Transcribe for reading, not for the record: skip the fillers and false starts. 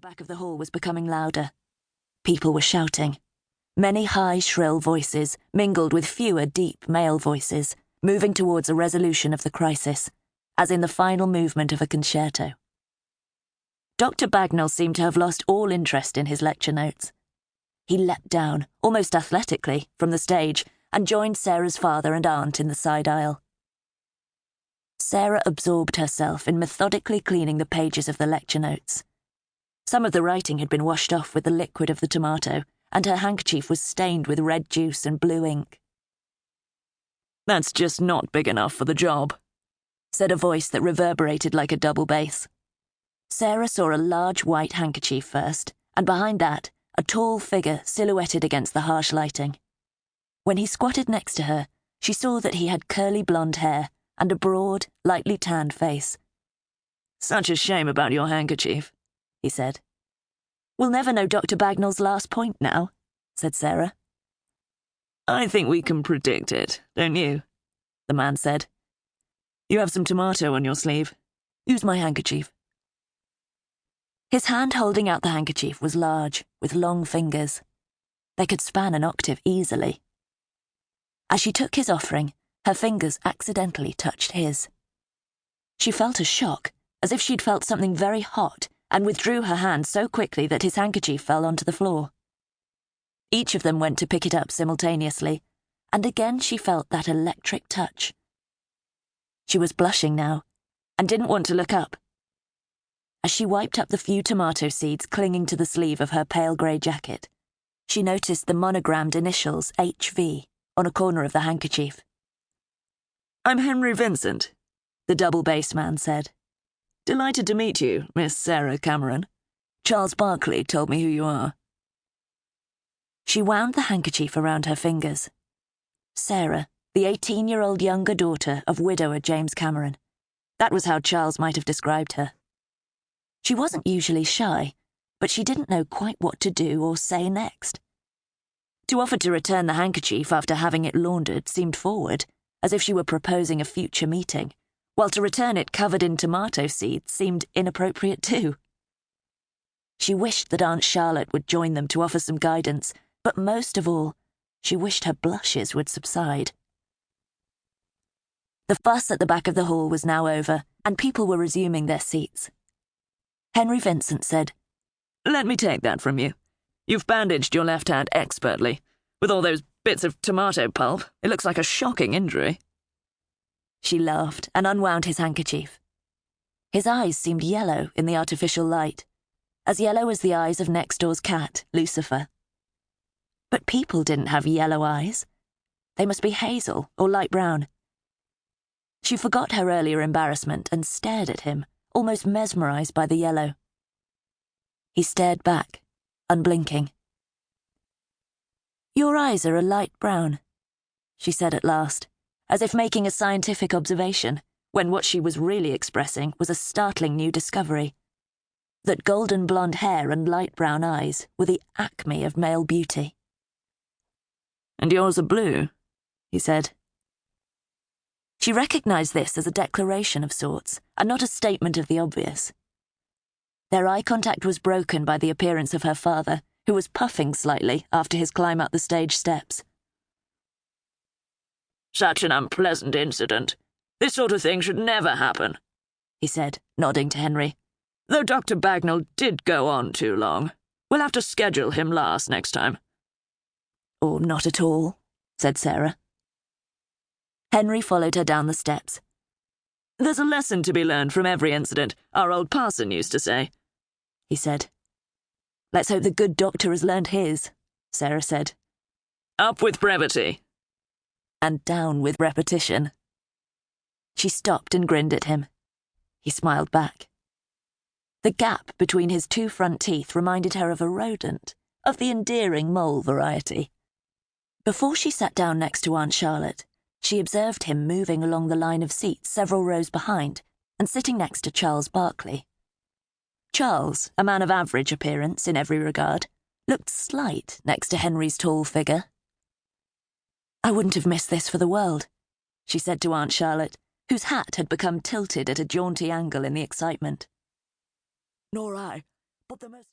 back of the hall was becoming louder. People were shouting. Many high, shrill voices mingled with fewer deep male voices, moving towards a resolution of the crisis, as in the final movement of a concerto. Dr. Bagnall seemed to have lost all interest in his lecture notes. He leapt down, almost athletically, from the stage and joined Sarah's father and aunt in the side aisle. Sarah absorbed herself in methodically cleaning the pages of the lecture notes. Some of the writing had been washed off with the liquid of the tomato, and her handkerchief was stained with red juice and blue ink. "That's just not big enough for the job," said a voice that reverberated like a double bass. Sarah saw a large white handkerchief first, and behind that, a tall figure silhouetted against the harsh lighting. When he squatted next to her, she saw that he had curly blonde hair and a broad, lightly tanned face. "Such a shame about your handkerchief," he said. "We'll never know Dr. Bagnall's last point now," said Sarah. "I think we can predict it, don't you?" the man said. "You have some tomato on your sleeve. Use my handkerchief." His hand holding out the handkerchief was large, with long fingers. They could span an octave easily. As she took his offering, her fingers accidentally touched his. She felt a shock, as if she'd felt something very hot, and withdrew her hand so quickly that his handkerchief fell onto the floor. Each of them went to pick it up simultaneously, and again she felt that electric touch. She was blushing now, and didn't want to look up. As she wiped up the few tomato seeds clinging to the sleeve of her pale grey jacket, she noticed the monogrammed initials HV on a corner of the handkerchief. "I'm Henry Vincent," the double-bass man said. "Delighted to meet you, Miss Sarah Cameron. Charles Barkley told me who you are." She wound the handkerchief around her fingers. Sarah, the 18-year-old younger daughter of widower James Cameron. That was how Charles might have described her. She wasn't usually shy, but she didn't know quite what to do or say next. To offer to return the handkerchief after having it laundered seemed forward, as if she were proposing a future meeting, while to return it covered in tomato seeds seemed inappropriate too. She wished that Aunt Charlotte would join them to offer some guidance, but most of all, she wished her blushes would subside. The fuss at the back of the hall was now over, and people were resuming their seats. Henry Vincent said, "Let me take that from you. You've bandaged your left hand expertly. With all those bits of tomato pulp, it looks like a shocking injury." She laughed and unwound his handkerchief. His eyes seemed yellow in the artificial light, as yellow as the eyes of next door's cat, Lucifer. But people didn't have yellow eyes. They must be hazel or light brown. She forgot her earlier embarrassment and stared at him, almost mesmerized by the yellow. He stared back, unblinking. "Your eyes are a light brown," she said at last, as if making a scientific observation, when what she was really expressing was a startling new discovery. That golden blonde hair and light brown eyes were the acme of male beauty. "And yours are blue," he said. She recognized this as a declaration of sorts, and not a statement of the obvious. Their eye contact was broken by the appearance of her father, who was puffing slightly after his climb up the stage steps. "Such an unpleasant incident. This sort of thing should never happen," he said, nodding to Henry. "Though Dr. Bagnall did go on too long. We'll have to schedule him last next time." "Or not at all," said Sarah. Henry followed her down the steps. "There's a lesson to be learned from every incident, our old parson used to say," he said. "Let's hope the good doctor has learned his," Sarah said. "Up with brevity." "And down with repetition." She stopped and grinned at him. He smiled back. The gap between his two front teeth reminded her of a rodent, of the endearing mole variety. Before she sat down next to Aunt Charlotte, she observed him moving along the line of seats several rows behind and sitting next to Charles Barkley. Charles, a man of average appearance in every regard, looked slight next to Henry's tall figure. "I wouldn't have missed this for the world," she said to Aunt Charlotte, whose hat had become tilted at a jaunty angle in the excitement. "Nor I, but the most..."